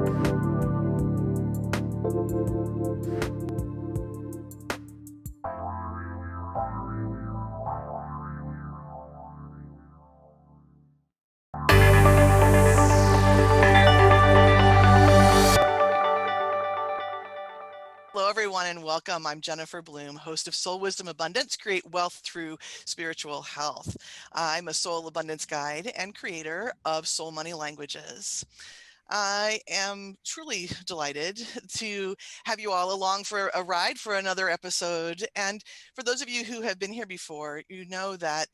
Hello, everyone, and welcome. I'm Jennifer Bloome, host of Soul Wisdom Abundance, Create Wealth Through Spiritual Health. I'm a soul abundance guide and creator of Soul Money Languages. I am truly delighted to have you all along for a ride for another episode. And for those of you who have been here before, you know that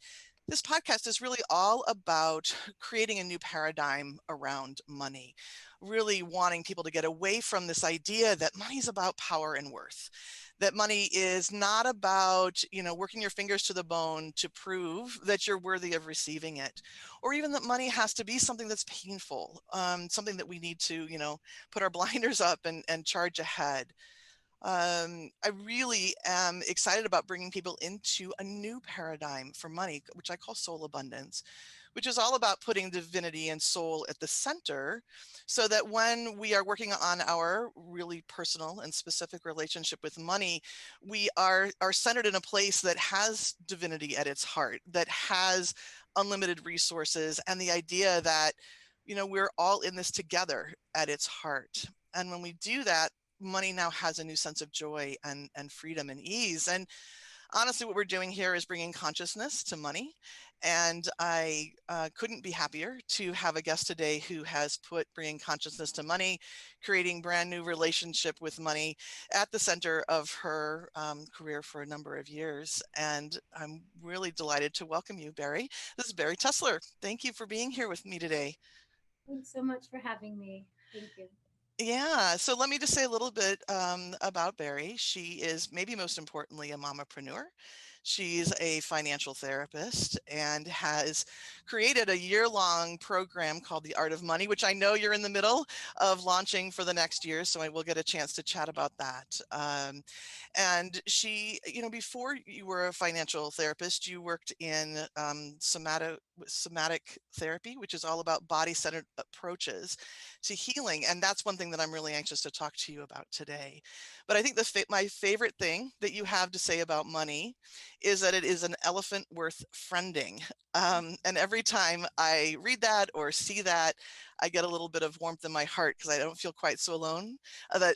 this podcast is really all about creating a new paradigm around money, really wanting people to get away from this idea that money is about power and worth, that money is not about, working your fingers to the bone to prove that you're worthy of receiving it, or even that money has to be something that's painful, something that we need to, put our blinders up and charge ahead. I really am excited about bringing people into a new paradigm for money, which I call soul abundance, which is all about putting divinity and soul at the center so that when we are working on our really personal and specific relationship with money, we are centered in a place that has divinity at its heart, that has unlimited resources, and the idea that, we're all in this together at its heart. And when we do that, money now has a new sense of joy and freedom and ease. And honestly, what we're doing here is bringing consciousness to money. And I couldn't be happier to have a guest today who has put bringing consciousness to money, creating brand new relationship with money at the center of her career for a number of years. And I'm really delighted to welcome you, Bari. This is Bari Tessler. Thank you for being here with me today. Thanks so much for having me. Thank you. Yeah, so let me just say a little bit about Bari. She is, maybe most importantly, a momapreneur. She's a financial therapist and has created a year-long program called The Art of Money, which I know you're in the middle of launching for the next year, so I will get a chance to chat about that. And she, before you were a financial therapist, you worked in somatic therapy, which is all about body-centered approaches to healing. And that's one thing that I'm really anxious to talk to you about today. But I think my favorite thing that you have to say about money is that it is an elephant worth friending. And every time I read that or see that, I get a little bit of warmth in my heart because I don't feel quite so alone. That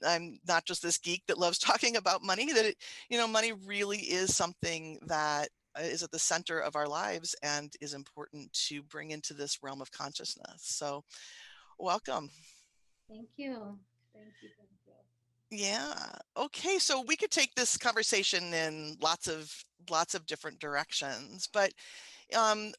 I'm not just this geek that loves talking about money. That money really is something that is at the center of our lives and is important to bring into this realm of consciousness. So welcome. Thank you. Thank you. Thank you. Yeah. Okay. So we could take this conversation in lots of different directions, but um,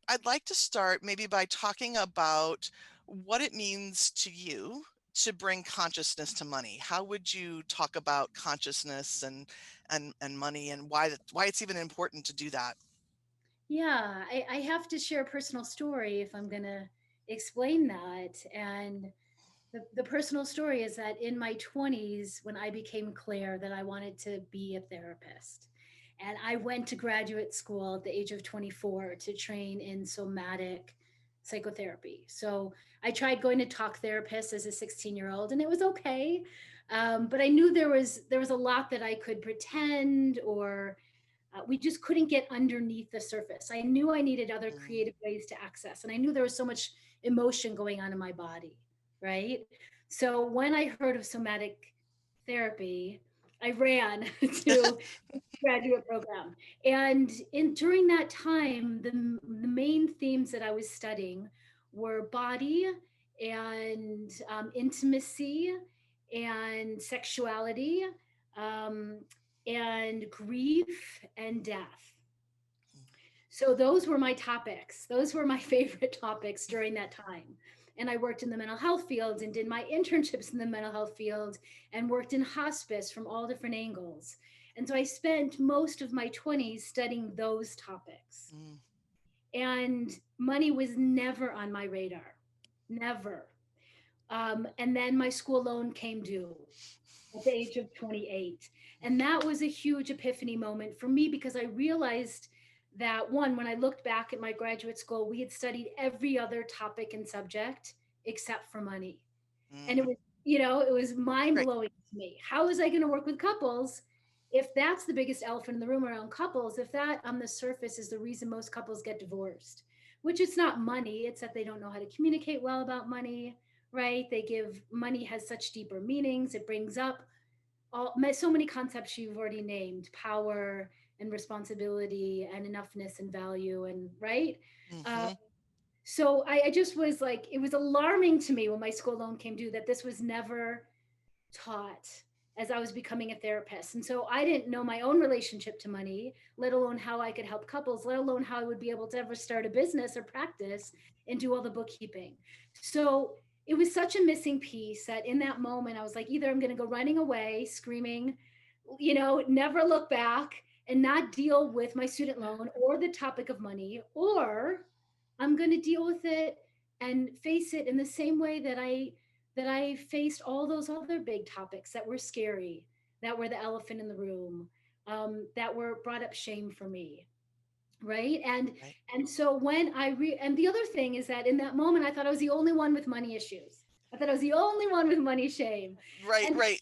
I'd like to start maybe by talking about what it means to you to bring consciousness to money. How would you talk about consciousness and money and why it's even important to do that? Yeah, I have to share a personal story if I'm going to explain that. And the personal story is that in my 20s, when I became clear that I wanted to be a therapist, and I went to graduate school at the age of 24 to train in somatic psychotherapy. So I tried going to talk therapists as a 16-year-old, and it was okay. But I knew there was a lot that I could pretend, or we just couldn't get underneath the surface. I knew I needed other Mm. creative ways to access, and I knew there was so much emotion going on in my body, right? So when I heard of somatic therapy, I ran to the graduate program. And in during that time, the main themes that I was studying were body and intimacy and sexuality, um, and grief and death. So those were my topics. Those were my favorite topics during that time. And I worked in the mental health field and did my internships in the mental health field and worked in hospice from all different angles. And so I spent most of my 20s studying those topics. Mm. And money was never on my radar. Never. And then my school loan came due at the age of 28. And that was a huge epiphany moment for me because I realized that, one, when I looked back at my graduate school, we had studied every other topic and subject except for money. And it Mm, was, it was mind right. blowing to me. How was I going to work with couples if that's the biggest elephant in the room around couples? If that on the surface is the reason most couples get divorced, which it's not money, it's that they don't know how to communicate well about money, right? They give money has such deeper meanings. It brings up so many concepts you've already named: power and responsibility and enoughness and value, and right. Uh, Hmm. so I just was like, it was alarming to me when my school loan came due that this was never taught as I was becoming a therapist. And so I didn't know my own relationship to money, let alone how I could help couples, let alone how I would be able to ever start a business or practice and do all the bookkeeping. So it was such a missing piece that in that moment, I was like, either I'm going to go running away, screaming, never look back and not deal with my student loan or the topic of money, or I'm going to deal with it and face it in the same way that I faced all those other big topics that were scary, that were the elephant in the room, that were brought up shame for me, right? Right. And so when and the other thing is that in that moment, I thought I was the only one with money issues. I thought I was the only one with money shame, Right. and Right.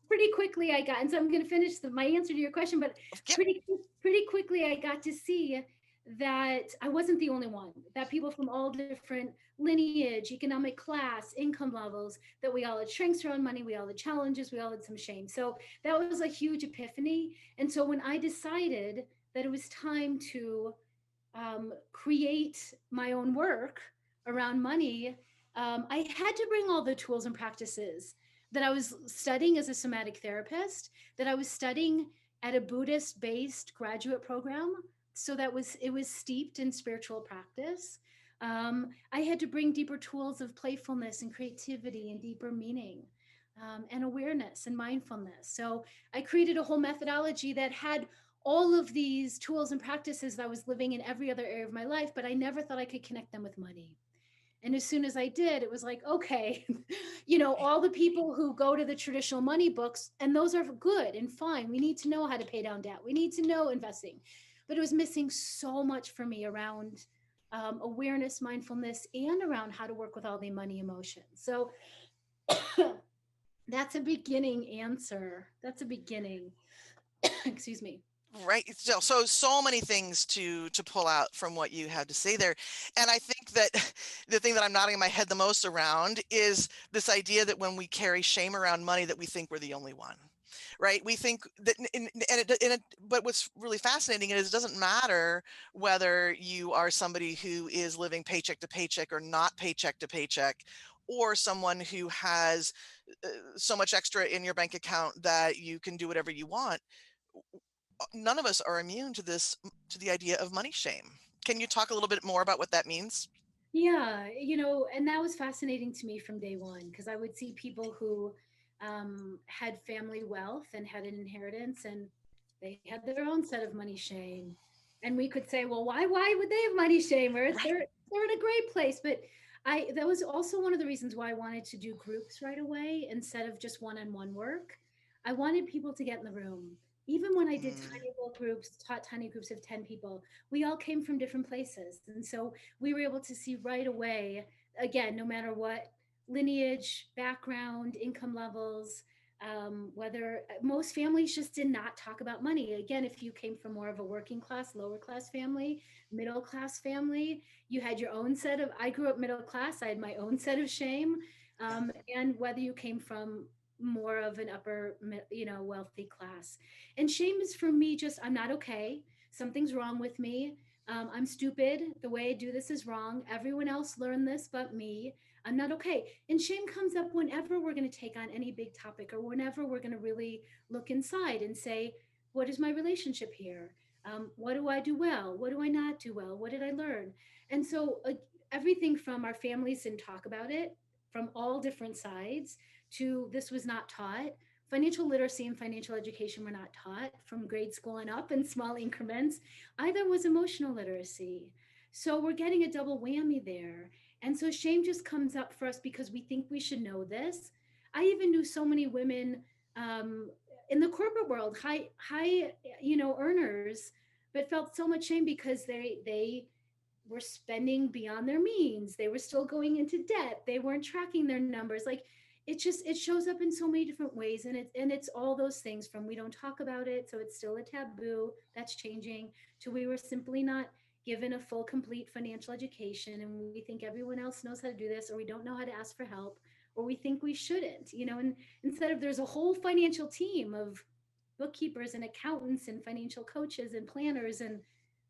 pretty quickly I got, and so I'm going to finish my answer to your question, but Yep. pretty quickly I got to see that I wasn't the only one, that people from all different lineage, economic class, income levels, that we all had strengths around money, we all had challenges, we all had some shame. So that was a huge epiphany. And so when I decided that it was time to create my own work around money, I had to bring all the tools and practices that I was studying as a somatic therapist, that I was studying at a Buddhist based graduate program. So it was steeped in spiritual practice. I had to bring deeper tools of playfulness and creativity and deeper meaning, and awareness and mindfulness. So I created a whole methodology that had all of these tools and practices that I was living in every other area of my life, but I never thought I could connect them with money. And as soon as I did, it was like, okay, Right. all the people who go to the traditional money books, and those are good and fine. We need to know how to pay down debt, we need to know investing. But it was missing so much for me around awareness, mindfulness, and around how to work with all the money emotions. So that's a beginning answer. That's a beginning. Excuse me. Right. So many things to pull out from what you had to say there. And I think that the thing that I'm nodding my head the most around is this idea that when we carry shame around money, that we think we're the only one. Right. We think that, but what's really fascinating is it doesn't matter whether you are somebody who is living paycheck to paycheck or not paycheck to paycheck, or someone who has so much extra in your bank account that you can do whatever you want. None of us are immune to to the idea of money shame. Can you talk a little bit more about what that means? Yeah, and that was fascinating to me from day one because I would see people who had family wealth and had an inheritance, and they had their own set of money shame. And we could say, well, why would they have money shame? Or Right. they're in a great place. But that was also one of the reasons why I wanted to do groups right away instead of just one-on-one work. I wanted people to get in the room. Even when I did Mm, tiny little groups, taught tiny groups of 10 people, we all came from different places. And so we were able to see right away, again, no matter what lineage, background, income levels, whether most families just did not talk about money. Again, if you came from more of a working class, lower class family, middle class family, you had your own set of, I grew up middle class, I had my own set of shame. yeah. And whether you came from more of an upper, wealthy class. And shame is for me just, I'm not okay. Something's wrong with me. I'm stupid. The way I do this is wrong. Everyone else learned this but me. I'm not okay. And shame comes up whenever we're going to take on any big topic or whenever we're going to really look inside and say, what is my relationship here? What do I do well? What do I not do well? What did I learn? And so, everything from our families didn't talk about it from all different sides to this was not taught. Financial literacy and financial education were not taught from grade school and up in small increments. Either was emotional literacy. So we're getting a double whammy there. And so shame just comes up for us because we think we should know this. I even knew so many women um, in the corporate world, high, earners, but felt so much shame because they were spending beyond their means. They were still going into debt. They weren't tracking their numbers. Like it shows up in so many different ways, and it's all those things from we don't talk about it, so it's still a taboo. That's changing, to we were simply not given a full complete financial education, and we think everyone else knows how to do this, or we don't know how to ask for help, or we think we shouldn't, and instead of there's a whole financial team of bookkeepers and accountants and financial coaches and planners and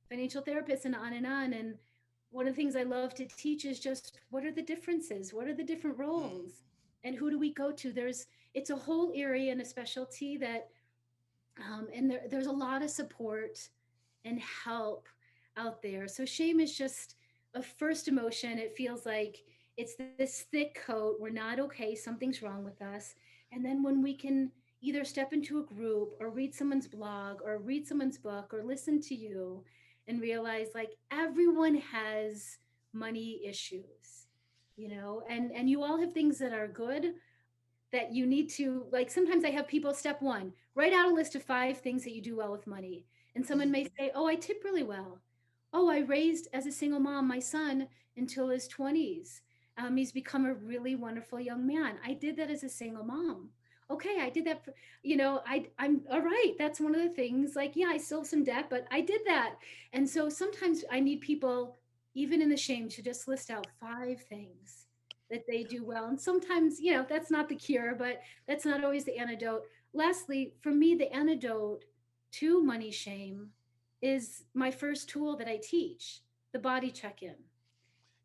financial therapists and on and on. And one of the things I love to teach is just what are the differences? What are the different Mm. roles? And who do we go to? It's a whole area and a specialty that, and there's a lot of support and help out there. So shame is just a first emotion. It feels like it's this thick coat. We're not okay. Something's wrong with us. And then when we can either step into a group or read someone's blog or read someone's book or listen to you and realize like everyone has money issues, and you all have things that are good that you need to, like, sometimes I have people, step one, write out a list of 5 things that you do well with money. And someone may Mhm. say, oh, I tip really well. Oh, I raised as a single mom my son until his 20s. He's become a really wonderful young man. I did that as a single mom. Okay, I did that for, I'm all right. That's one of the things, like, yeah, I still have some debt, but I did that. And so sometimes I need people, even in the shame, to just list out 5 things that they do well. And sometimes, that's not the cure, but that's not always the antidote. Lastly, for me, the antidote to money shame is my first tool that I teach, the body check in.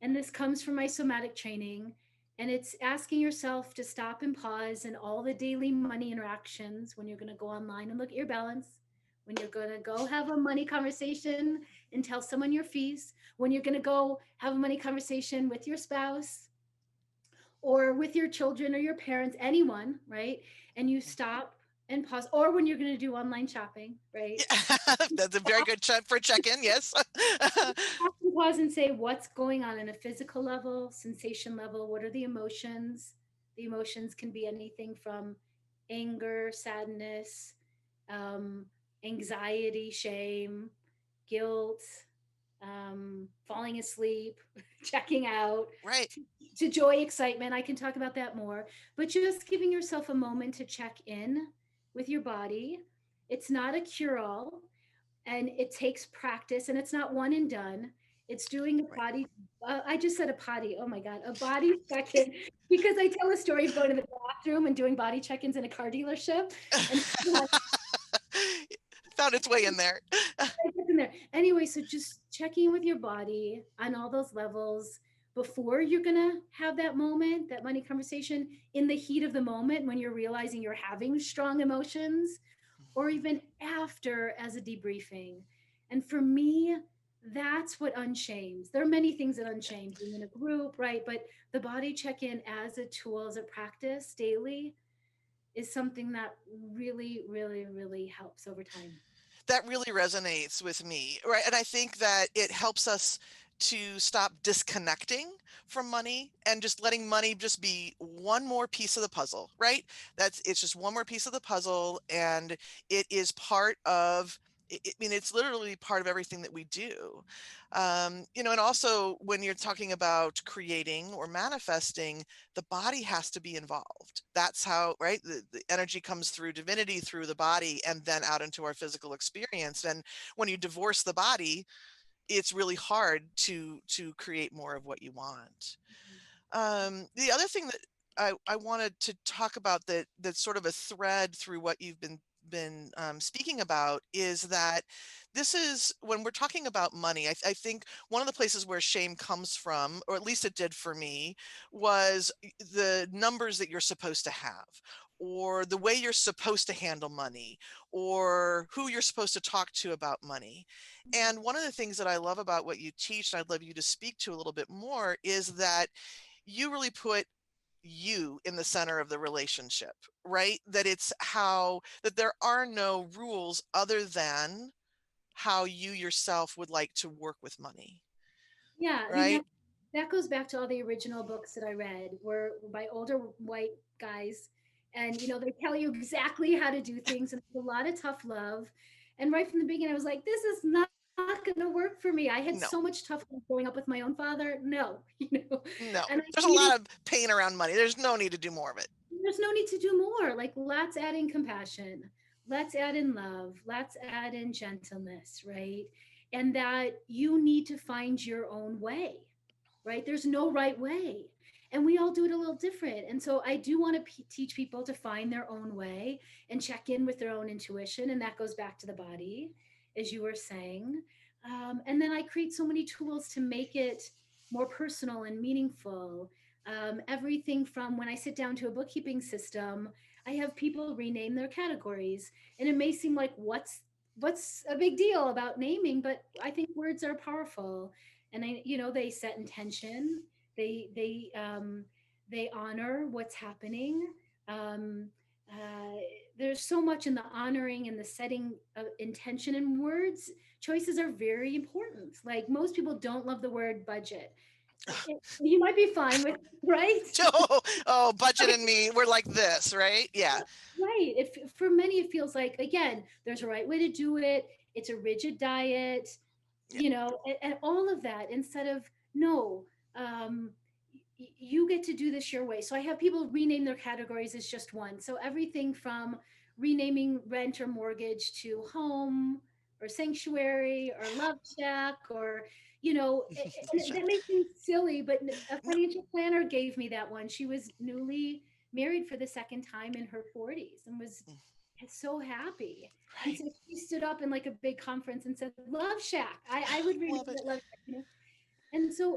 And this comes from my somatic training. And it's asking yourself to stop and pause in all the daily money interactions when you're going to go online and look at your balance, when you're going to go have a money conversation and tell someone your fees, when you're going to go have a money conversation with your spouse, or with your children or your parents, anyone, right? And you stop and pause, or when you're going to do online shopping, right? Yeah, that's a very good check for check-in. Yes. Stop and pause and say, what's going on a physical level, sensation level? What are the emotions? The emotions can be anything from anger, sadness, um, anxiety, shame, guilt, falling asleep, checking out, Right. to joy, excitement. I can talk about that more, but just giving yourself a moment to check in with your body. It's not a cure all, and it takes practice, and it's not one and done. It's doing a Right. body. I just said a potty. Oh my God, a body check in, because I tell a story of going to the bathroom and doing body check ins in a car dealership. And Found its way in there. it's in there. Anyway, so just checking with your body on all those levels before you're gonna have that moment, that money conversation, in the heat of the moment when you're realizing you're having strong emotions, or even after as a debriefing. And for me, that's what unshames. There are many things that unshame, being in a group, right? But the body check in as a tool, as a practice daily, is something that really, really, really helps over time. That really resonates with me, right? And I think that it helps us to stop disconnecting from money and just letting money just be one more piece of the puzzle, right? It's just one more piece of the puzzle, and it is part of I mean, it's literally part of everything that we do. And also when you're talking about creating or manifesting, the body has to be involved. That's how, right? The energy comes through divinity, through the body, and then out into our physical experience. And when you divorce the body, it's really hard to create more of what you want. The other thing that I wanted to talk about, that's sort of a thread through what you've been speaking about, is that this is when we're talking about money. I think one of the places where shame comes from, or at least it did for me, was the numbers that you're supposed to have, or the way you're supposed to handle money, or who you're supposed to talk to about money. And one of the things that I love about what you teach, and I'd love you to speak to a little bit more, is that you really put you in the center of the relationship, right? That it's how that there are no rules other than how you yourself would like to work with money, Yeah, I mean right? that goes back to all the original books that I read were by older white guys, and they tell you exactly how to do things, and there's a lot of tough love. And right from the beginning, I was like, this is not going to work for me. I had so No, much tough love growing up with my own father. No, no. and I There's a needed lot of pain around money. There's no need to do more of it. there's no need to do more. Like, let's add in compassion, let's add in love, let's add in gentleness, right? And that you need to find your own way, right? There's no right way. And we all do it a little different. And so I do want to teach people to find their own way and check in with their own intuition. And that goes back to the body, as you were saying. And then I create so many tools to make it more personal and meaningful. Everything from when I sit down to a bookkeeping system, I have people rename their categories. And it may seem like what's a big deal about naming, but I think words are powerful. And they set intention, they honor what's happening. um, uh, there's so much in the honoring and the setting of intention, and words choices are very important. Like, most people don't love the word budget. You might be fine with, right? Oh, budget and me, we're like this, right? Yeah. Right. If for many it feels like, again, there's a right way to do it. It's a rigid diet, Yeah. and all of that, instead of, no, um, you get to do this your way. So I have people rename their categories as just one. So everything from renaming rent or mortgage to home or sanctuary or love shack, or, and that may seem silly, but a No, financial planner gave me that one. She was newly married for the second time in her 40s and was so happy. And right. so she stood up in like a big conference and said, Love Shack. I would rename Love it it. Love Shack.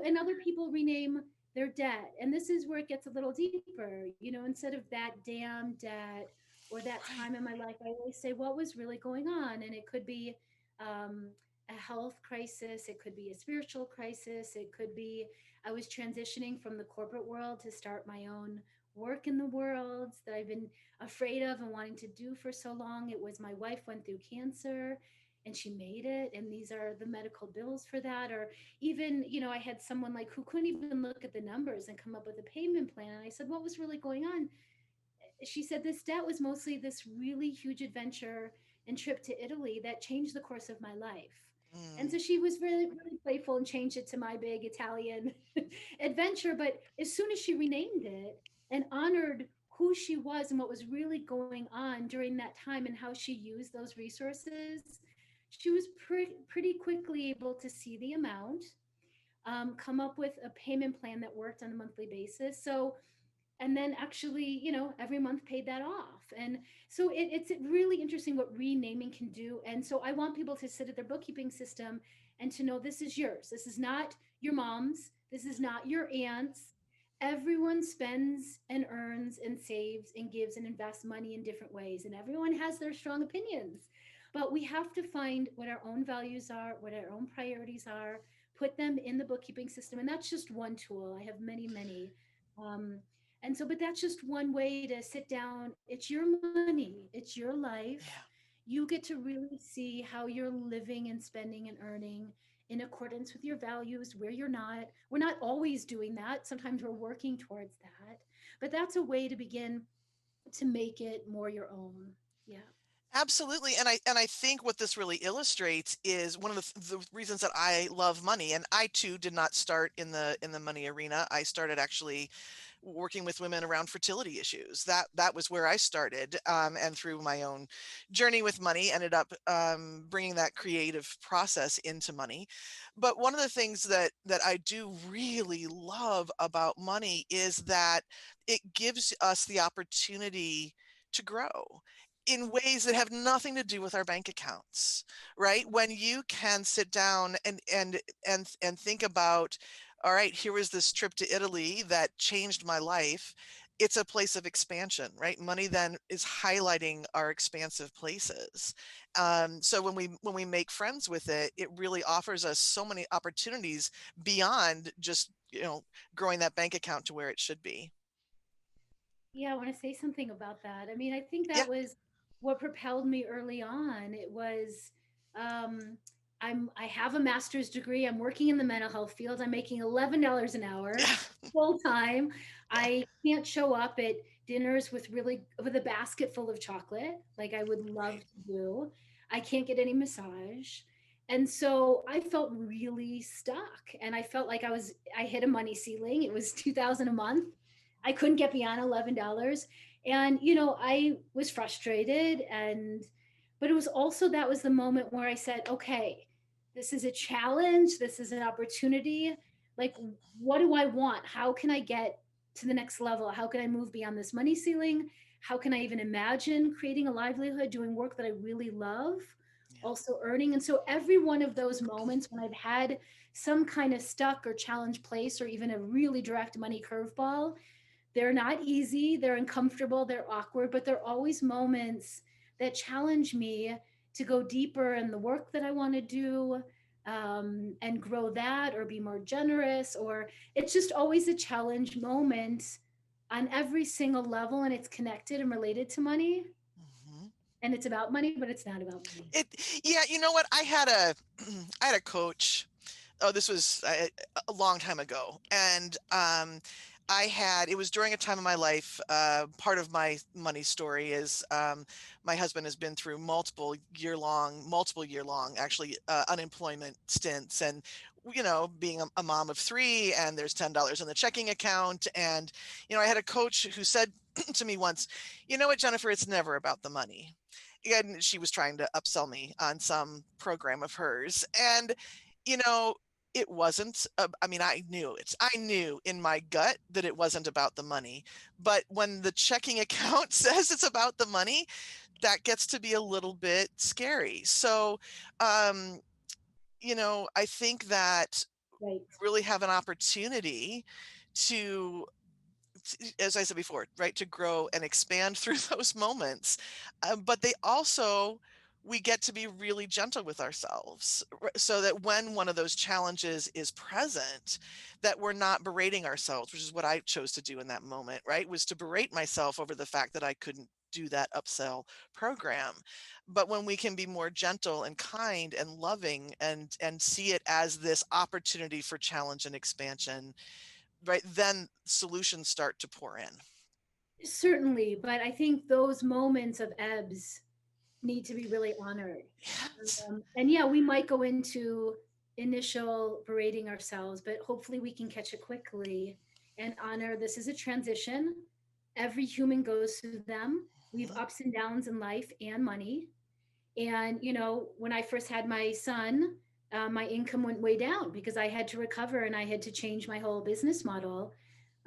And other people rename their debt. And this is where it gets a little deeper. Instead of that damn debt or that time Right. in my life, I always say, what was really going on? And it could be um, a health crisis, it could be a spiritual crisis, it could be I was transitioning from the corporate world to start my own work in the world that I've been afraid of and wanting to do for so long. It was my wife went through cancer and she made it, and these are the medical bills for that. Or even, I had someone like who couldn't even look at the numbers and come up with a payment plan. And I said, what was really going on? She said, this debt was mostly this really huge adventure and trip to Italy that changed the course of my life. And Mm, so she was really, really playful and changed it to my big Italian adventure. But as soon as she renamed it and honored who she was and what was really going on during that time and how she used those resources, she was pretty quickly able to see the amount, come up with a payment plan that worked on a monthly basis. So, and then actually, every month paid that off. And so it's really interesting what renaming can do. And so I want people to sit at their bookkeeping system and to know this is yours. This is not your mom's. This is not your aunt's. Everyone spends and earns and saves and gives and invests money in different ways. And everyone has their strong opinions. But we have to find what our own values are, what our own priorities are, put them in the bookkeeping system. And that's just one tool. I have many, many. Um, and so, but that's just one way to sit down. It's your money, it's your life. yeah. You get to really see how you're living and spending and earning in accordance with your values, where you're not. We're not always doing that. Sometimes we're working towards that. But that's a way to begin to make it more your own. Yeah. Absolutely. And I think what this really illustrates is one of the reasons that I love money. And I too did not start in the money arena. I started actually working with women around fertility issues. That was where I started, and through my own journey with money, ended up bringing that creative process into money. But one of the things that I do really love about money is that it gives us the opportunity to grow in ways that have nothing to do with our bank accounts, right? When you can sit down and think about, all right, here was this trip to Italy that changed my life. It's a place of expansion, right? Money then is highlighting our expansive places. So when we make friends with it, it really offers us so many opportunities beyond just growing that bank account to where it should be. Yeah, I want to say something about that. I mean, I think Yeah, that was what propelled me early on. It was um I have a master's degree. I'm working in the mental health field. I'm making $11 an hour yeah, full time. yeah. I can't show up at dinners with a basket full of chocolate like I would love to do. I can't get any massage. And so I felt really stuck, and I felt like I hit a money ceiling. It was 2000 a month. I couldn't get beyond $11. And, you know, I was frustrated and, but it was also, that was the moment where I said, okay, this is a challenge. This is an opportunity. Like, what do I want? How can I get to the next level? How can I move beyond this money ceiling? How can I even imagine creating a livelihood, doing work that I really love, Yeah. also earning? And so every one of those moments when I've had some kind of stuck or challenge place or even a really direct money curveball, they're not easy, they're uncomfortable, they're awkward, but they're always moments that challenge me to go deeper in the work that I want to do, and grow that or be more generous. Or it's just always a challenge moment on every single level, and it's connected and related to money. Mhm. And it's about money, but it's not about money. It, yeah, you know what? I had a, I had a coach. Oh, this was a long time ago, and I had. It was during a time of my life. Part of my money story is my husband has been through multiple year long, actually, unemployment stints, and being a mom of three, and there's $10 in the checking account, and I had a coach who said to me once, "You know what, Jennifer? It's never about the money." And she was trying to upsell me on some program of hers, and you know it wasn't. I mean, I knew in my gut that it wasn't about the money, but when the checking account says it's about the money, that gets to be a little bit scary. So um I think that Right. we really have an opportunity to, as I said before, right, to grow and expand through those moments. But they also, we get to be really gentle with ourselves, so that when one of those challenges is present, that we're not berating ourselves, which is what I chose to do in that moment, right? Was to berate myself over the fact that I couldn't do that upsell program. But when we can be more gentle and kind and loving, and see it as this opportunity for challenge and expansion, right, then solutions start to pour in. Certainly, but I think those moments of ebbs need to be really honored. Yes. And yeah, we might go into initial berating ourselves, but hopefully we can catch it quickly and honor this is a transition. Every human goes through them. We have Mhm. ups and downs in life and money. And, you know, when I first had my son, my income went way down because I had to recover and I had to change my whole business model.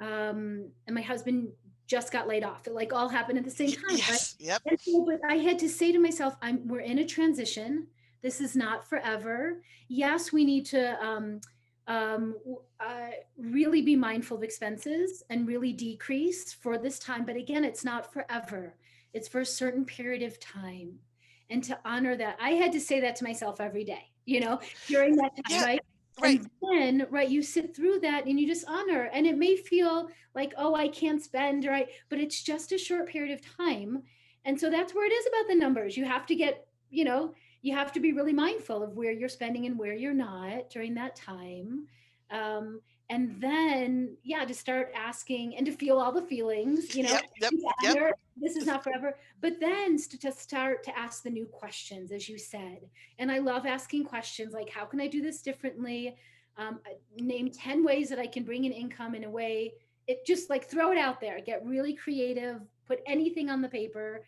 And my husband just got laid off. It like all happened at the same time, right? Yes. Yep. And so, but I had to say to myself, we're in a transition. This is not forever. Yes, we need to really be mindful of expenses and really decrease for this time. But again, it's not forever. It's for a certain period of time. And to honor that, I had to say that to myself every day, you know, during that time, Yeah. right? Right. And then, right, you sit through that and you just honor. And it may feel like, oh, I can't spend, right? But it's just a short period of time. And so that's where it is about the numbers. You have to get, you know, you have to be really mindful of where you're spending and where you're not during that time. Um, and then, yeah, to start asking and to feel all the feelings, you know, Yep. Yep. to Yep. honor this is not forever, but then to start to ask the new questions, as you said. And I love asking questions like, how can I do this differently? Name 10 ways that I can bring in income in a way, it just like throw it out there, get really creative, put anything on the paper.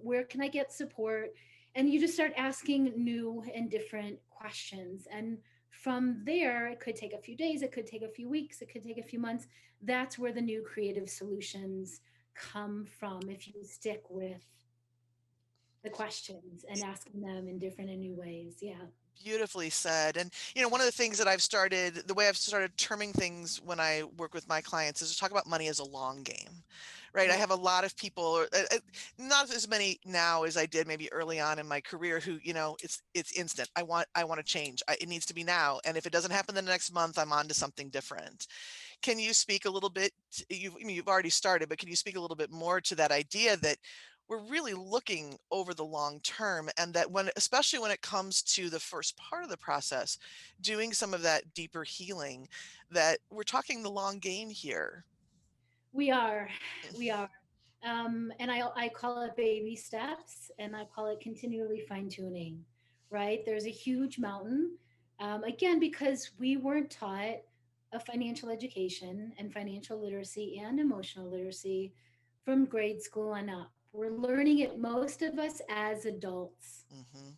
Where can I get support? And you just start asking new and different questions. And from there, it could take a few days, it could take a few weeks, it could take a few months. That's where the new creative solutions come from if you stick with the questions and asking them in different and new ways. Yeah. Beautifully said. And one of the things that the way I've started terming things when I work with my clients, is to talk about money as a long game, right? I Right. have a lot of people, not as many now as I did maybe early on in my career, who, it's instant. I want to change. It needs to be now. And if it doesn't happen the next month, I'm on to something different. Can you speak a little bit, you've already started, but can you speak a little bit more to that idea that we're really looking over the long term, and that especially when it comes to the first part of the process, doing some of that deeper healing, that we're talking the long game here? We are. We are. And I call it baby steps and I call it continually fine tuning, right? There's a huge mountain. Again, because we weren't taught of financial education and financial literacy and emotional literacy from grade school on up. We're learning it, most of us as adults, Mm-hmm.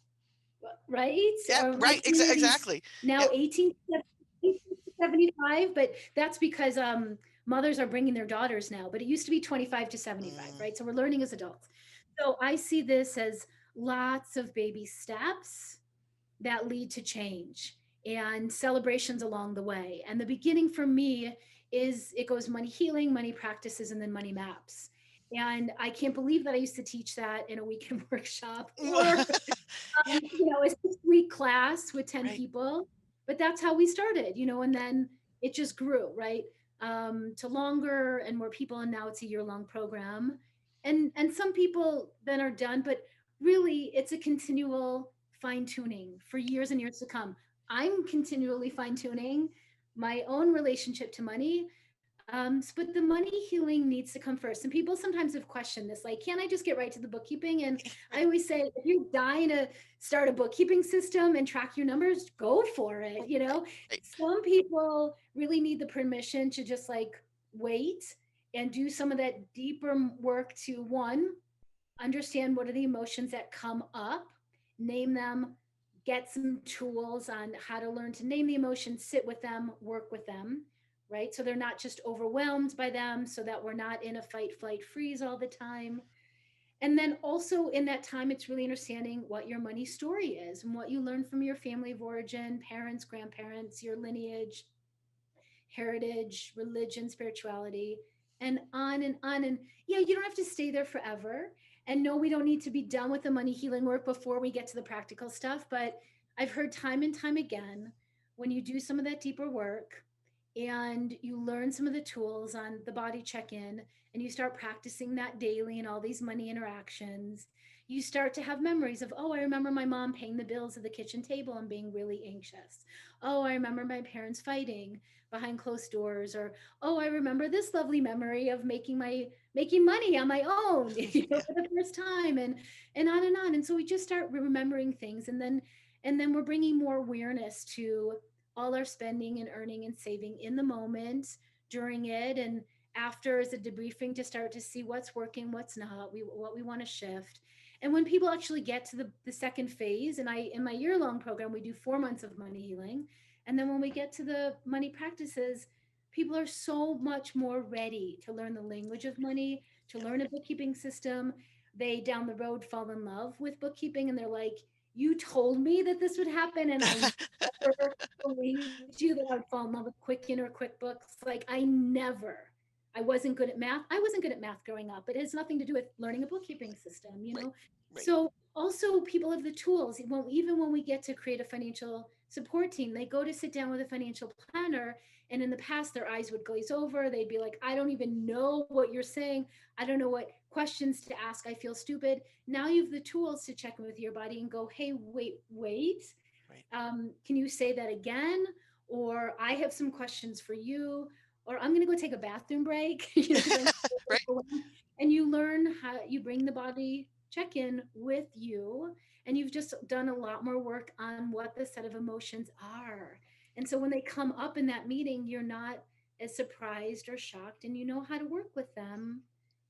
right? Yep. Or my Right. community's Exactly. now Yep. 18 to 75, but that's because mothers are bringing their daughters now, but it used to be 25 to 75, Mm, right? So we're learning as adults. So I see this as lots of baby steps that lead to change and celebrations along the way. And the beginning for me is it goes money healing, money practices, and then money maps. And I can't believe that I used to teach that in a weekend workshop or yeah. a 6 week class with 10 Right. people. But that's how we started, and then it just grew, right? To longer and more people. And now it's a year-long program. And some people then are done, but really it's a continual fine-tuning for years and years to come. I'm continually fine-tuning my own relationship to money. But the money healing needs to come first. And people sometimes have questioned this, like, can't I just get right to the bookkeeping? And I Right. always say, if you're dying to start a bookkeeping system and track your numbers, go for it. Right. Right. Some people really need the permission to just like wait and do some of that deeper work to one, understand what are the emotions that come up, name them, get some tools on how to learn to name the emotions, sit with them, work with them, right? So they're not just overwhelmed by them, so that we're not in a fight, flight, freeze all the time. And then also in that time, it's really understanding what your money story is and what you learned from your family of origin, parents, grandparents, your lineage, heritage, religion, spirituality, and on and on. And yeah, you don't have to stay there forever. And no, we don't need to be done with the money healing work before we get to the practical stuff. But I've heard time and time again, when you do some of that deeper work and you learn some of the tools on the body check in and you start practicing that daily in all these money interactions, you start to have memories of, oh, I remember my mom paying the bills at the kitchen table and being really anxious. Oh, I remember my parents fighting behind closed doors. Or, oh, I remember this lovely memory of making money on my own Yeah. for the first time. And on and on. And so we just start remembering things, and then we're bringing more awareness to all our spending and earning and saving in the moment, during it, and after, as a debriefing, to start to see what's working, what's not, what we want to shift. And when people actually get to the second phase, and I in my year-long program we do 4 months of money healing, and then when we get to the money practices, people are so much more ready to learn the language of money, to learn a bookkeeping system. They down the road fall in love with bookkeeping, and they're like, you told me that this would happen, and I never believed you that I would fall in love with Quicken or QuickBooks. Like, I wasn't good at math. I wasn't good at math growing up. It has nothing to do with learning a bookkeeping Right. system. Right. So also people have the tools. Even when we get to create a financial support team, they go to sit down with a financial planner, and in the past their eyes would glaze over. They'd be like, I don't even know what you're saying. I don't know what questions to ask. I feel stupid. Now you have the tools to check in with your body and go, hey, wait, Right. can you say that again? Or I have some questions for you. Or I'm going to go take a bathroom break, because I'm Right. overwhelmed. And you learn how you bring the body check in with you. And you've just done a lot more work on what the set of emotions are. And so when they come up in that meeting, you're not as surprised or shocked, and you know how to work with them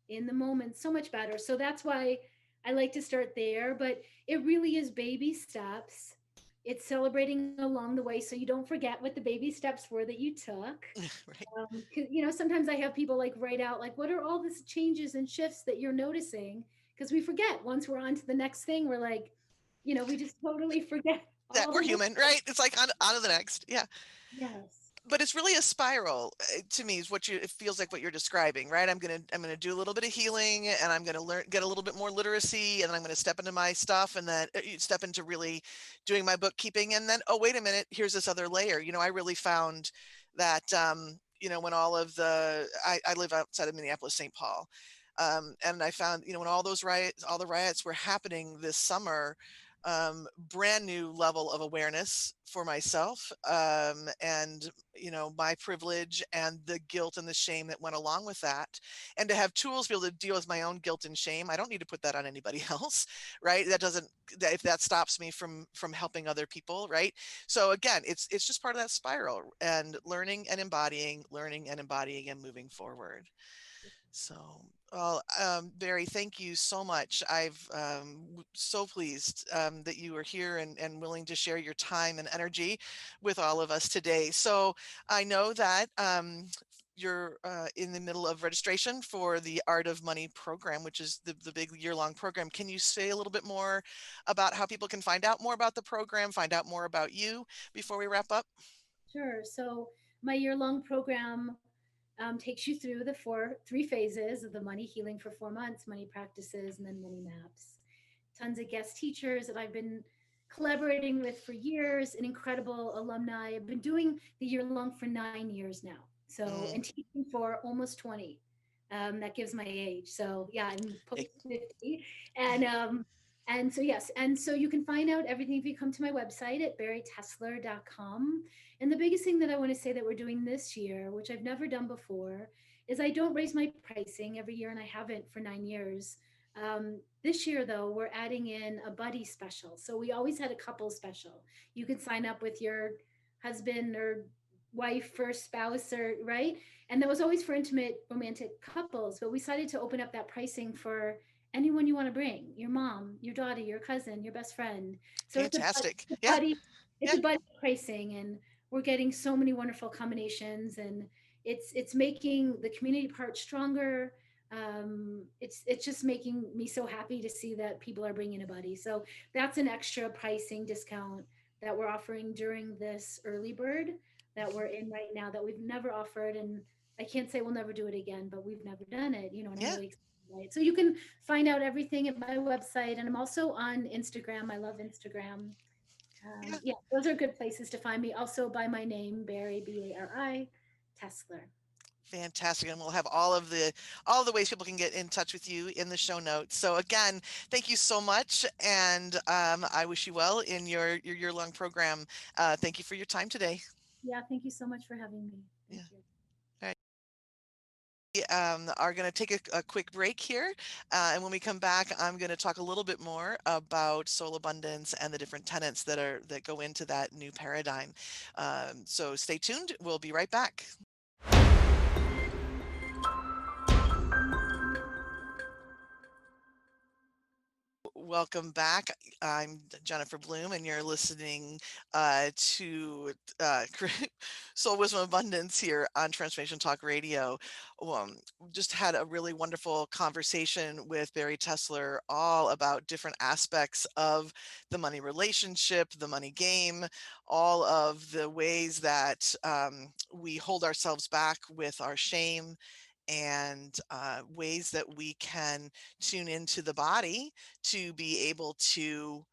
in the moment so much better. So that's why I like to start there. But it really is baby steps. It's celebrating along the way, so you don't forget what the baby steps were that you took. Right. 'Cause, sometimes I have people like write out, like, what are all these changes and shifts that you're noticing? Because we forget once we're on to the next thing, we're like, we just totally forget That all we're the work. human, right? It's like on to the next. Yeah. Yes. But it's really a spiral, to me, is what it feels like what you're describing, right? I'm gonna do a little bit of healing, and I'm gonna get a little bit more literacy, and then I'm gonna step into my stuff, and then step into really doing my bookkeeping, and then, oh, wait a minute, here's this other layer. I really found that, when all of I live outside of Minneapolis, St. Paul, and I found, when all the riots were happening this summer, brand new level of awareness for myself, and my privilege and the guilt and the shame that went along with that, and to have tools to be able to deal with my own guilt and shame. I don't need to put that on anybody else, right? That doesn't if that stops me from helping other people, right? So again, it's just part of that spiral, and learning and embodying and moving forward. So, well, Barry, thank you so much. So pleased that you are here and willing to share your time and energy with all of us today. So I know that you're in the middle of registration for the Art of Money program, which is the big year-long program. Can you say a little bit more about how people can find out more about the program, find out more about you before we wrap up? Sure. So my year-long program takes you through the three phases of the money healing for 4 months, money practices, and then money maps. Tons of guest teachers that I've been collaborating with for years, an incredible alumni. I've been doing the year long for 9 years now. So, Mm, and teaching for almost 20. That gives my age. So yeah, I'm eh, post 50. And so yes, and so you can find out everything if you come to my website at baritessler.com. And the biggest thing that I want to say that we're doing this year, which I've never done before, is I don't raise my pricing every year, and I haven't for 9 years. This year, though, we're adding in a buddy special. So we always had a couple special. You can sign up with your husband or wife or spouse, or right. And that was always for intimate romantic couples. But we decided to open up that pricing for anyone you want to bring, your mom, your daughter, your cousin, your best friend. So it's a Fantastic. Yeah, buddy, it's yeah. a buddy pricing, and we're getting so many wonderful combinations, and it's making the community part stronger. It's just making me so happy to see that people are bringing a buddy. So that's an extra pricing discount that we're offering during this early bird that we're in right now, that we've never offered. And I can't say we'll never do it again, but we've never done it, and I'm Yeah. really excited about it. So you can find out everything at my website, and I'm also on Instagram. I love Instagram. Yeah. Yeah, those are good places to find me. Also by my name, Barry, Bari Tessler. Fantastic. And we'll have all of the ways people can get in touch with you in the show notes. So again, thank you so much. And I wish you well in your year-long program. Thank you for your time today. Yeah, thank you so much for having me. Yeah. Thank you. All right. We are going to take a quick break here. And when we come back, I'm going to talk a little bit more about soul abundance and the different tenets that go into that new paradigm. So stay tuned. We'll be right back. Welcome back. I'm Jennifer Bloome, and you're listening to Soul Wisdom Abundance here on Transformation Talk Radio. Just had a really wonderful conversation with Bari Tessler, all about different aspects of the money relationship, the money game, all of the ways that we hold ourselves back with our shame, and ways that we can tune into the body to be able to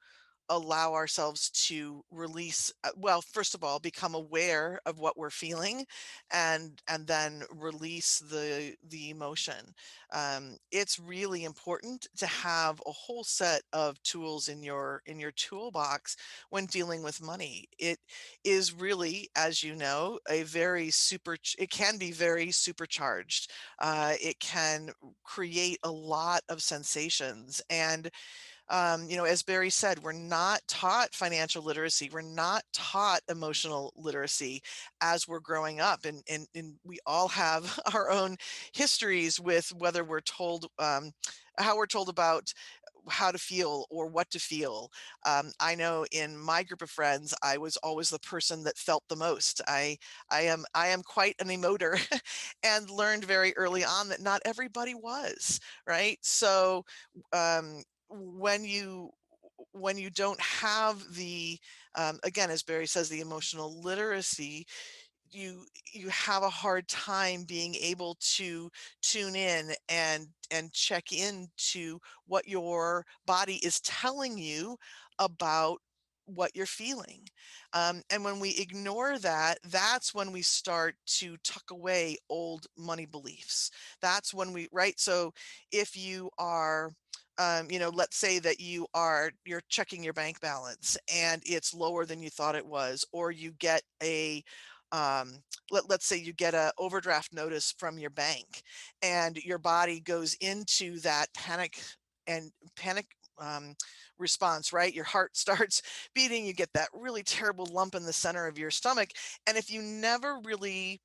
allow ourselves to release, well, first of all, become aware of what we're feeling, and then release the emotion. It's really important to have a whole set of tools in your toolbox when dealing with money. It is really, as you know, it can be very supercharged. It can create a lot of sensations, and as Barry said, we're not taught financial literacy. We're not taught emotional literacy as we're growing up. And we all have our own histories with whether we're told, how we're told about how to feel or what to feel. I know in my group of friends, I was always the person that felt the most. I am quite an emoter, and learned very early on that not everybody was, right. So um, when you don't have the again, as Barry says, the emotional literacy, you you have a hard time being able to tune in and check into what your body is telling you about what you're feeling. And when we ignore that, that's when we start to tuck away old money beliefs. That's when we, right? So if you are let's say that you're checking your bank balance and it's lower than you thought it was, or you get um, let's say you get a overdraft notice from your bank, and your body goes into that panic um, response, right? Your heart starts beating, you get that really terrible lump in the center of your stomach, and if you never really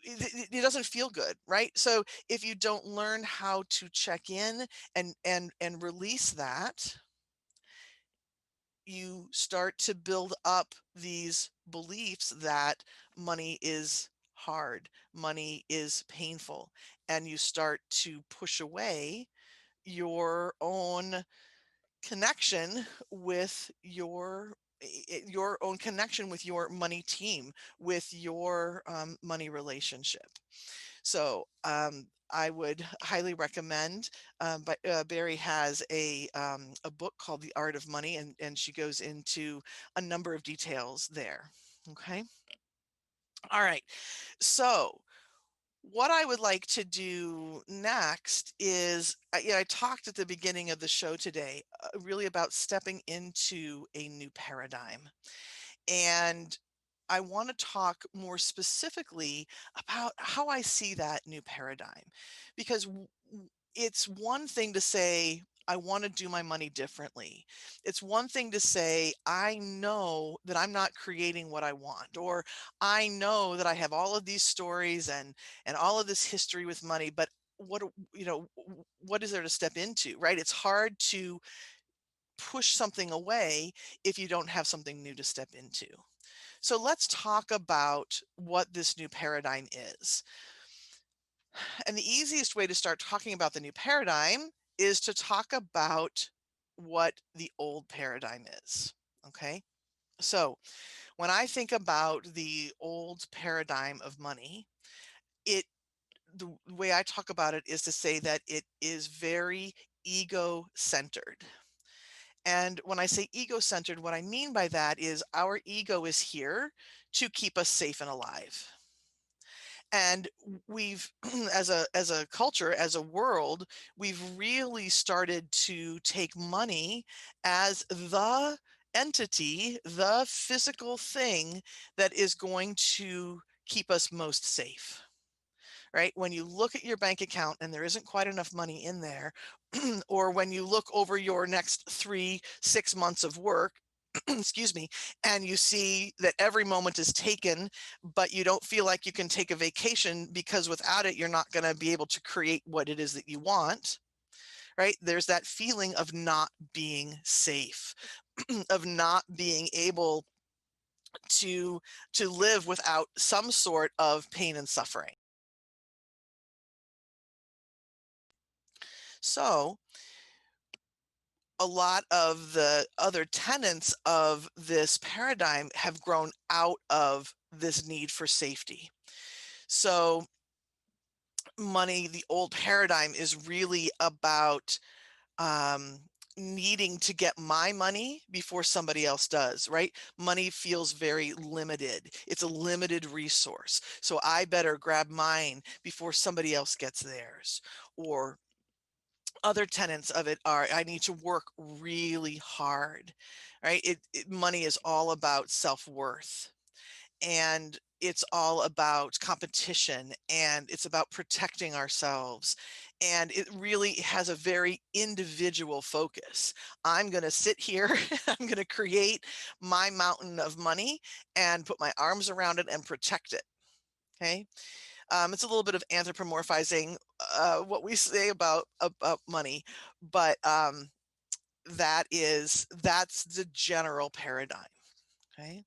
it doesn't feel good, right? So if you don't learn how to check in and release that, you start to build up these beliefs that money is hard, money is painful, and you start to push away your own connection with your own connection with your money team, with your money relationship. So I would highly recommend. But Bari has a book called The Art of Money, and she goes into a number of details there. Okay. All right. So what I would like to do next is, I talked at the beginning of the show today, really about stepping into a new paradigm. And I want to talk more specifically about how I see that new paradigm. Because it's one thing to say, I want to do my money differently. It's one thing to say, I know that I'm not creating what I want, or I know that I have all of these stories and all of this history with money, but what is there to step into, right? It's hard to push something away if you don't have something new to step into. So let's talk about what this new paradigm is. And the easiest way to start talking about the new paradigm is to talk about what the old paradigm is. Okay. So when I think about the old paradigm of money, it the way I talk about it is to say that it is very ego centered. And when I say ego centered, what I mean by that is our ego is here to keep us safe and alive. And we've as a culture, as a world, we've really started to take money as the entity, the physical thing that is going to keep us most safe. Right? When you look at your bank account and there isn't quite enough money in there, or when you look over your next 3 6 months of work, excuse me, and you see that every moment is taken, but you don't feel like you can take a vacation because without it, you're not going to be able to create what it is that you want, right? There's that feeling of not being safe, of not being able to live without some sort of pain and suffering. So a lot of the other tenets of this paradigm have grown out of this need for safety. So money, the old paradigm, is really about um, needing to get my money before somebody else does, right? Money feels very limited. It's a limited resource. So I better grab mine before somebody else gets theirs. Or other tenets of it are, I need to work really hard, right? Money is all about self-worth, and it's all about competition, and it's about protecting ourselves, and it really has a very individual focus. I'm going to sit here, I'm going to create my mountain of money and put my arms around it and protect it. Okay. It's a little bit of anthropomorphizing what we say about money, but that's the general paradigm. Okay.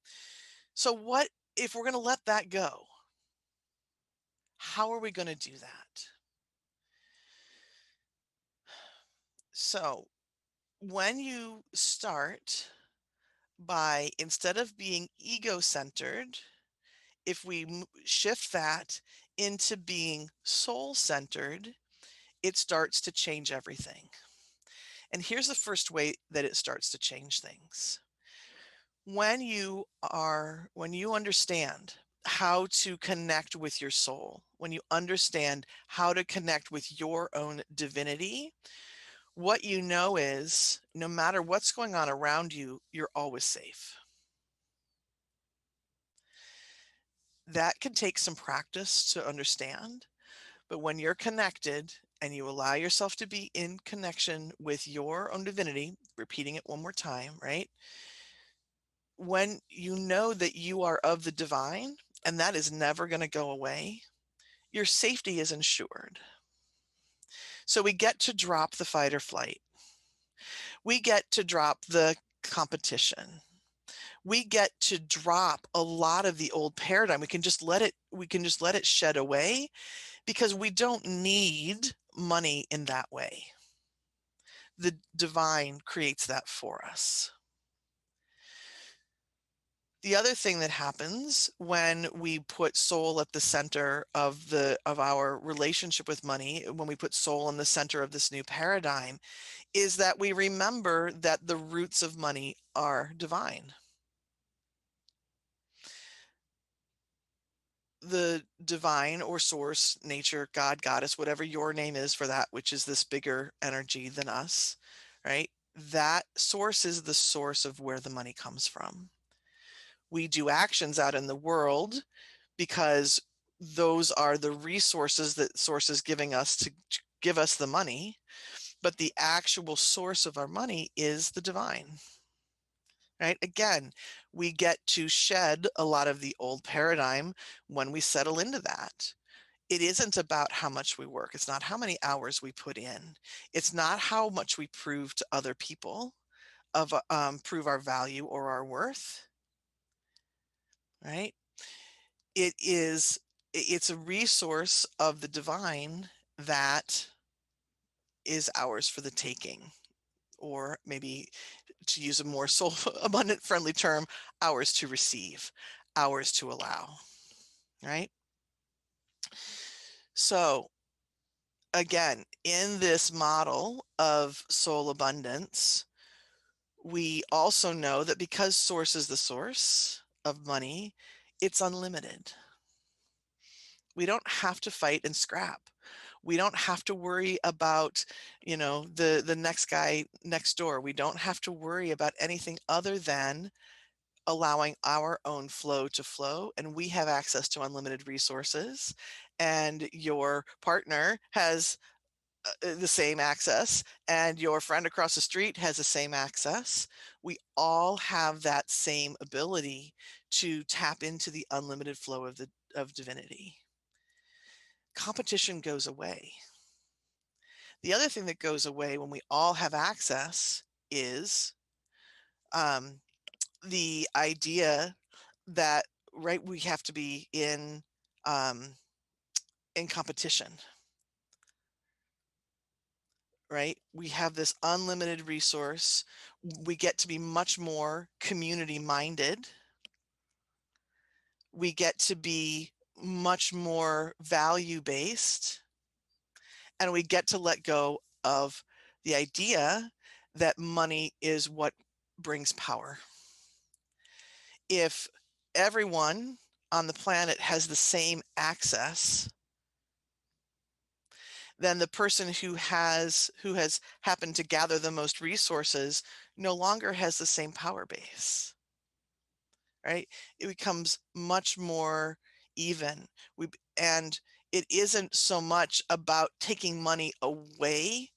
So what if we're going to let that go? How are we going to do that? So when you start by, instead of being ego centered, if we shift that into being soul centered, it starts to change everything. And here's the first way that it starts to change things. When you understand how to connect with your soul, when you understand how to connect with your own divinity, What you know is no matter what's going on around you, you're always safe. That can take some practice to understand, but when you're connected and you allow yourself to be in connection with your own divinity, repeating it one more time, right? When you know that you are of the divine and that is never going to go away, your safety is ensured. So we get to drop the fight or flight. We get to drop the competition. We get to drop a lot of the old paradigm. We can just let it shed away because we don't need money in that way. The divine creates that for us. The other thing that happens when we put soul at the center of our relationship with money, when we put soul in the center of this new paradigm, is that we remember that the roots of money are divine. The divine or source, nature, God, goddess, whatever your name is for that, which is this bigger energy than us, right? That source is the source of where the money comes from. We do actions out in the world because those are the resources that source is giving us to give us the money, but the actual source of our money is the divine. Right? Again, we get to shed a lot of the old paradigm when we settle into that. It isn't about how much we work. It's not how many hours we put in. It's not how much we prove to other people of prove our value or our worth, right? It is it's a resource of the divine that is ours for the taking, or maybe to use a more soul abundant friendly term, ours to receive, ours to allow, right? So again, in this model of soul abundance, we also know that because source is the source of money, it's unlimited. We don't have to fight and scrap. We don't have to worry about, the next guy next door. We don't have to worry about anything other than allowing our own flow to flow, and we have access to unlimited resources, and your partner has the same access, and your friend across the street has the same access. We all have that same ability to tap into the unlimited flow of divinity. Competition goes away. The other thing that goes away when we all have access is um, the idea that, right, we have to be in competition, right? We have this unlimited resource. We get to be much more community minded. We get to be much more value based, and we get to let go of the idea that money is what brings power. If everyone on the planet has the same access, then the person who has happened to gather the most resources no longer has the same power base, right? It becomes much more even. And it isn't so much about taking money away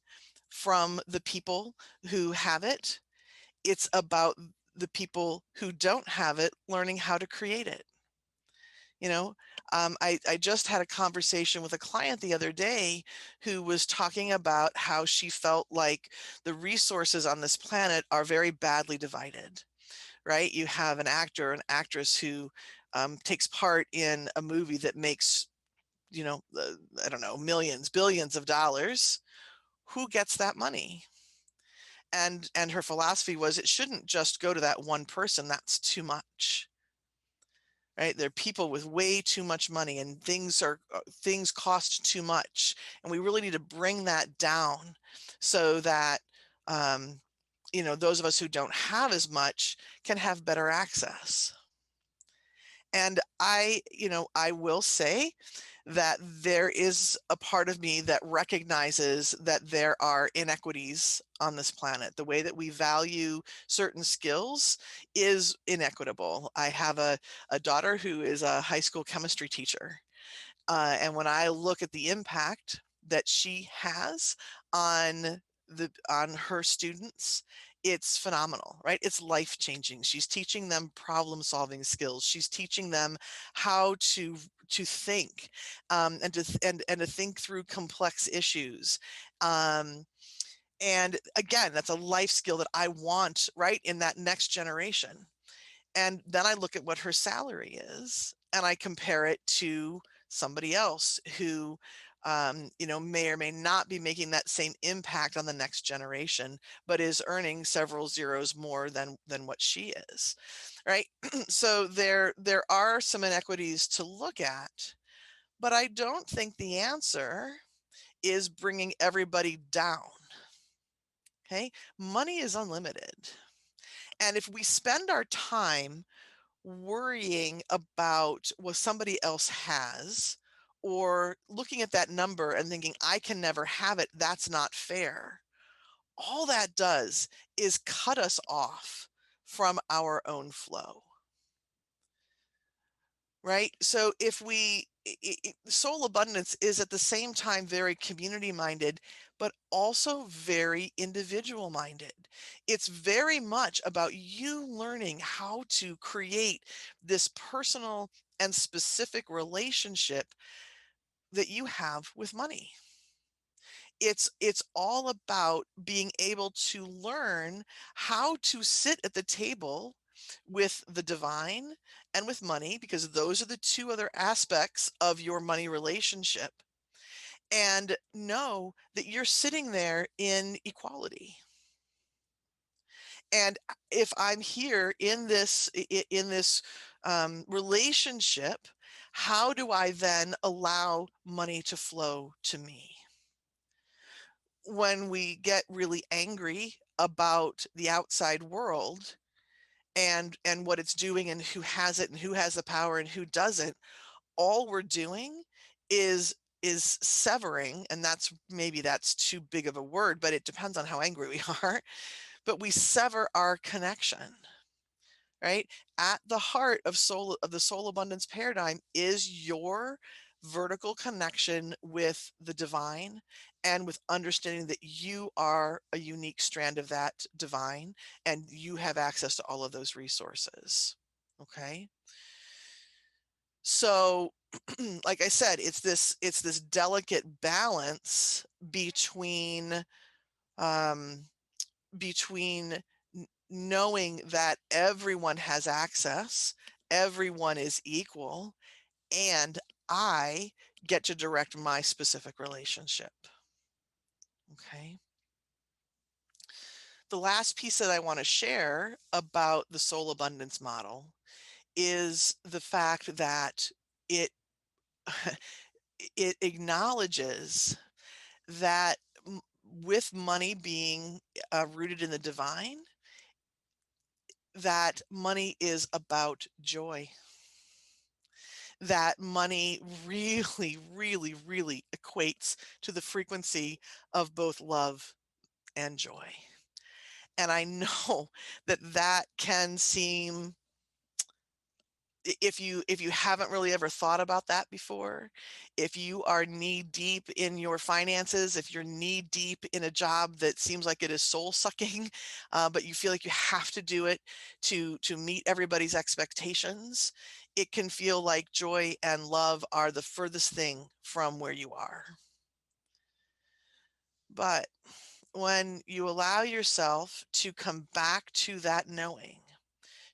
from the people who have it. It's about the people who don't have it learning how to create it. You know, I just had a conversation with a client the other day who was talking about how she felt like the resources on this planet are very badly divided, right? You have an actor, an actress who takes part in a movie that makes, I don't know, millions, billions of dollars. Who gets that money? And her philosophy was it shouldn't just go to that one person. That's too much. Right? There are people with way too much money, and things cost too much, and we really need to bring that down so that those of us who don't have as much can have better access. And I will say that there is a part of me that recognizes that there are inequities on this planet. The way that we value certain skills is inequitable. I have a daughter who is a high school chemistry teacher. And when I look at the impact that she has on on her students, it's phenomenal, right? It's life changing. She's teaching them problem solving skills. She's teaching them how to think, and to think through complex issues. Um, and again, that's a life skill that I want, right, in that next generation. And then I look at what her salary is and I compare it to somebody else who, may or may not be making that same impact on the next generation, but is earning several zeros more than what she is, right? So there are some inequities to look at, but I don't think the answer is bringing everybody down. Okay, money is unlimited, and if we spend our time worrying about what somebody else has, or looking at that number and thinking, I can never have it, that's not fair, all that does is cut us off from our own flow, right? So if we, soul abundance is at the same time very community minded, but also very individual minded. It's very much about you learning how to create this personal and specific relationship that you have with money. It's all about being able to learn how to sit at the table with the divine and with money, because those are the two other aspects of your money relationship, and know that you're sitting there in equality. And if I'm here in this relationship, how do I then allow money to flow to me? When we get really angry about the outside world and what it's doing and who has it and who has the power and who doesn't, all we're doing is is severing, and that's too big of a word, but it depends on how angry we are, but we sever our connection, right? At the heart of the soul abundance paradigm is your vertical connection with the divine, and with understanding that you are a unique strand of that divine and you have access to all of those resources. Okay? So like I said, it's this delicate balance between um between knowing that everyone has access, everyone is equal, and I get to direct my specific relationship. Okay. The last piece that I want to share about the soul abundance model is the fact that it it acknowledges that with money being rooted in the divine, that money is about joy, that money really, really, really equates to the frequency of both love and joy. And I know that that can seem, if you haven't really ever thought about that before, if you are knee deep in your finances, if you're knee deep in a job that seems like it is soul sucking, but you feel like you have to do it to meet everybody's expectations, it can feel like joy and love are the furthest thing from where you are. But when you allow yourself to come back to that knowing,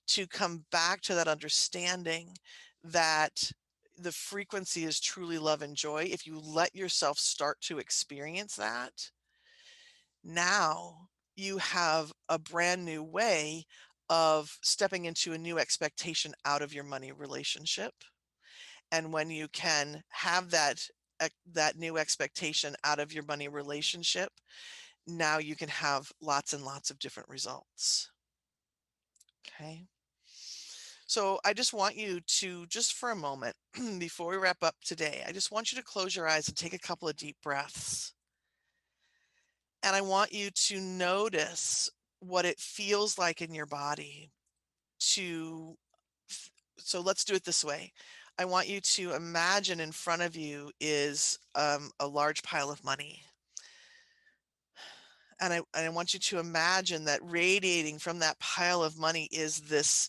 to come back to that understanding that the frequency is truly love and joy, if you let yourself start to experience that, now you have a brand new way of stepping into a new expectation out of your money relationship. And when you can have that new expectation out of your money relationship, now you can have lots and lots of different results. Okay. So I just want you to, just for a moment, before we wrap up today, I just want you to close your eyes and take a couple of deep breaths. And I want you to notice what it feels like in your body to, so let's do it this way. I want you to imagine in front of you is a large pile of money. And I want you to imagine that radiating from that pile of money is this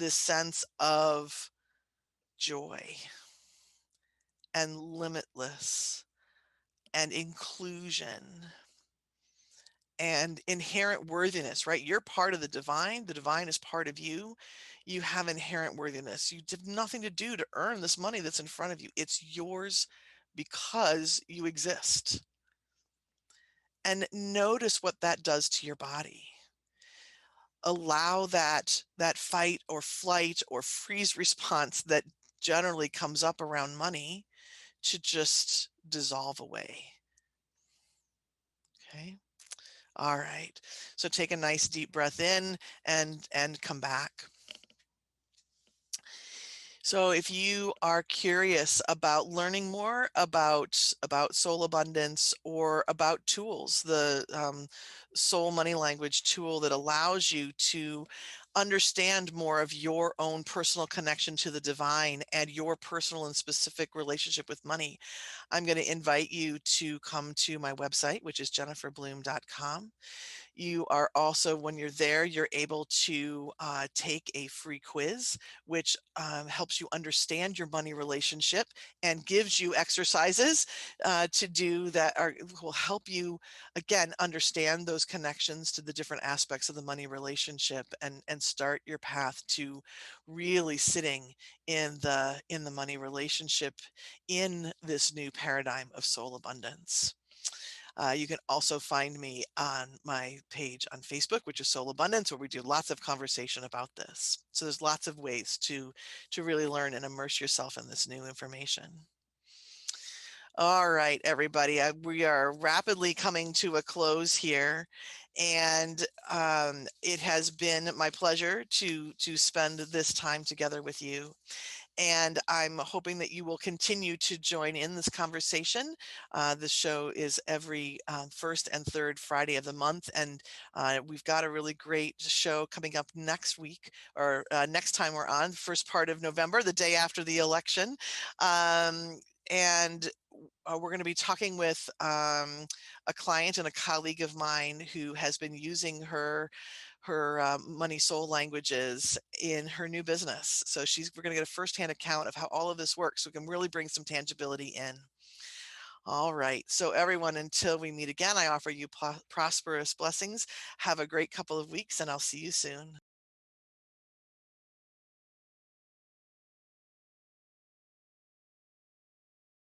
sense of joy and limitless and inclusion and inherent worthiness, right? You're part of the divine is part of you. You have inherent worthiness. You did nothing to do to earn this money that's in front of you. It's yours because you exist. And notice what that does to your body. Allow that fight or flight or freeze response that generally comes up around money to just dissolve away. Okay. All right. So take a nice deep breath in and come back. So if you are curious about learning more about soul abundance or about tools, the soul money language tool that allows you to understand more of your own personal connection to the divine and your personal and specific relationship with money, I'm going to invite you to come to my website, which is jenniferbloome.com. You are also, when you're there, you're able to take a free quiz, which helps you understand your money relationship and gives you exercises to do that will help you, again, understand those connections to the different aspects of the money relationship and start your path to really sitting in the money relationship in this new paradigm of soul abundance. You can also find me on my page on Facebook, which is Soul Abundance, where we do lots of conversation about this. So there's lots of ways to really learn and immerse yourself in this new information. All right, everybody, we are rapidly coming to a close here. And it has been my pleasure to spend this time together with you. And I'm hoping that you will continue to join in this conversation. The show is every first and third Friday of the month, and we've got a really great show coming up next week, or next time we're on, first part of November, the day after the election. And we're going to be talking with a client and a colleague of mine who has been using her money soul languages in her new business. So we're going to get a firsthand account of how all of this works, so we can really bring some tangibility in. All right. So everyone, until we meet again, I offer you prosperous blessings. Have a great couple of weeks, and I'll see you soon.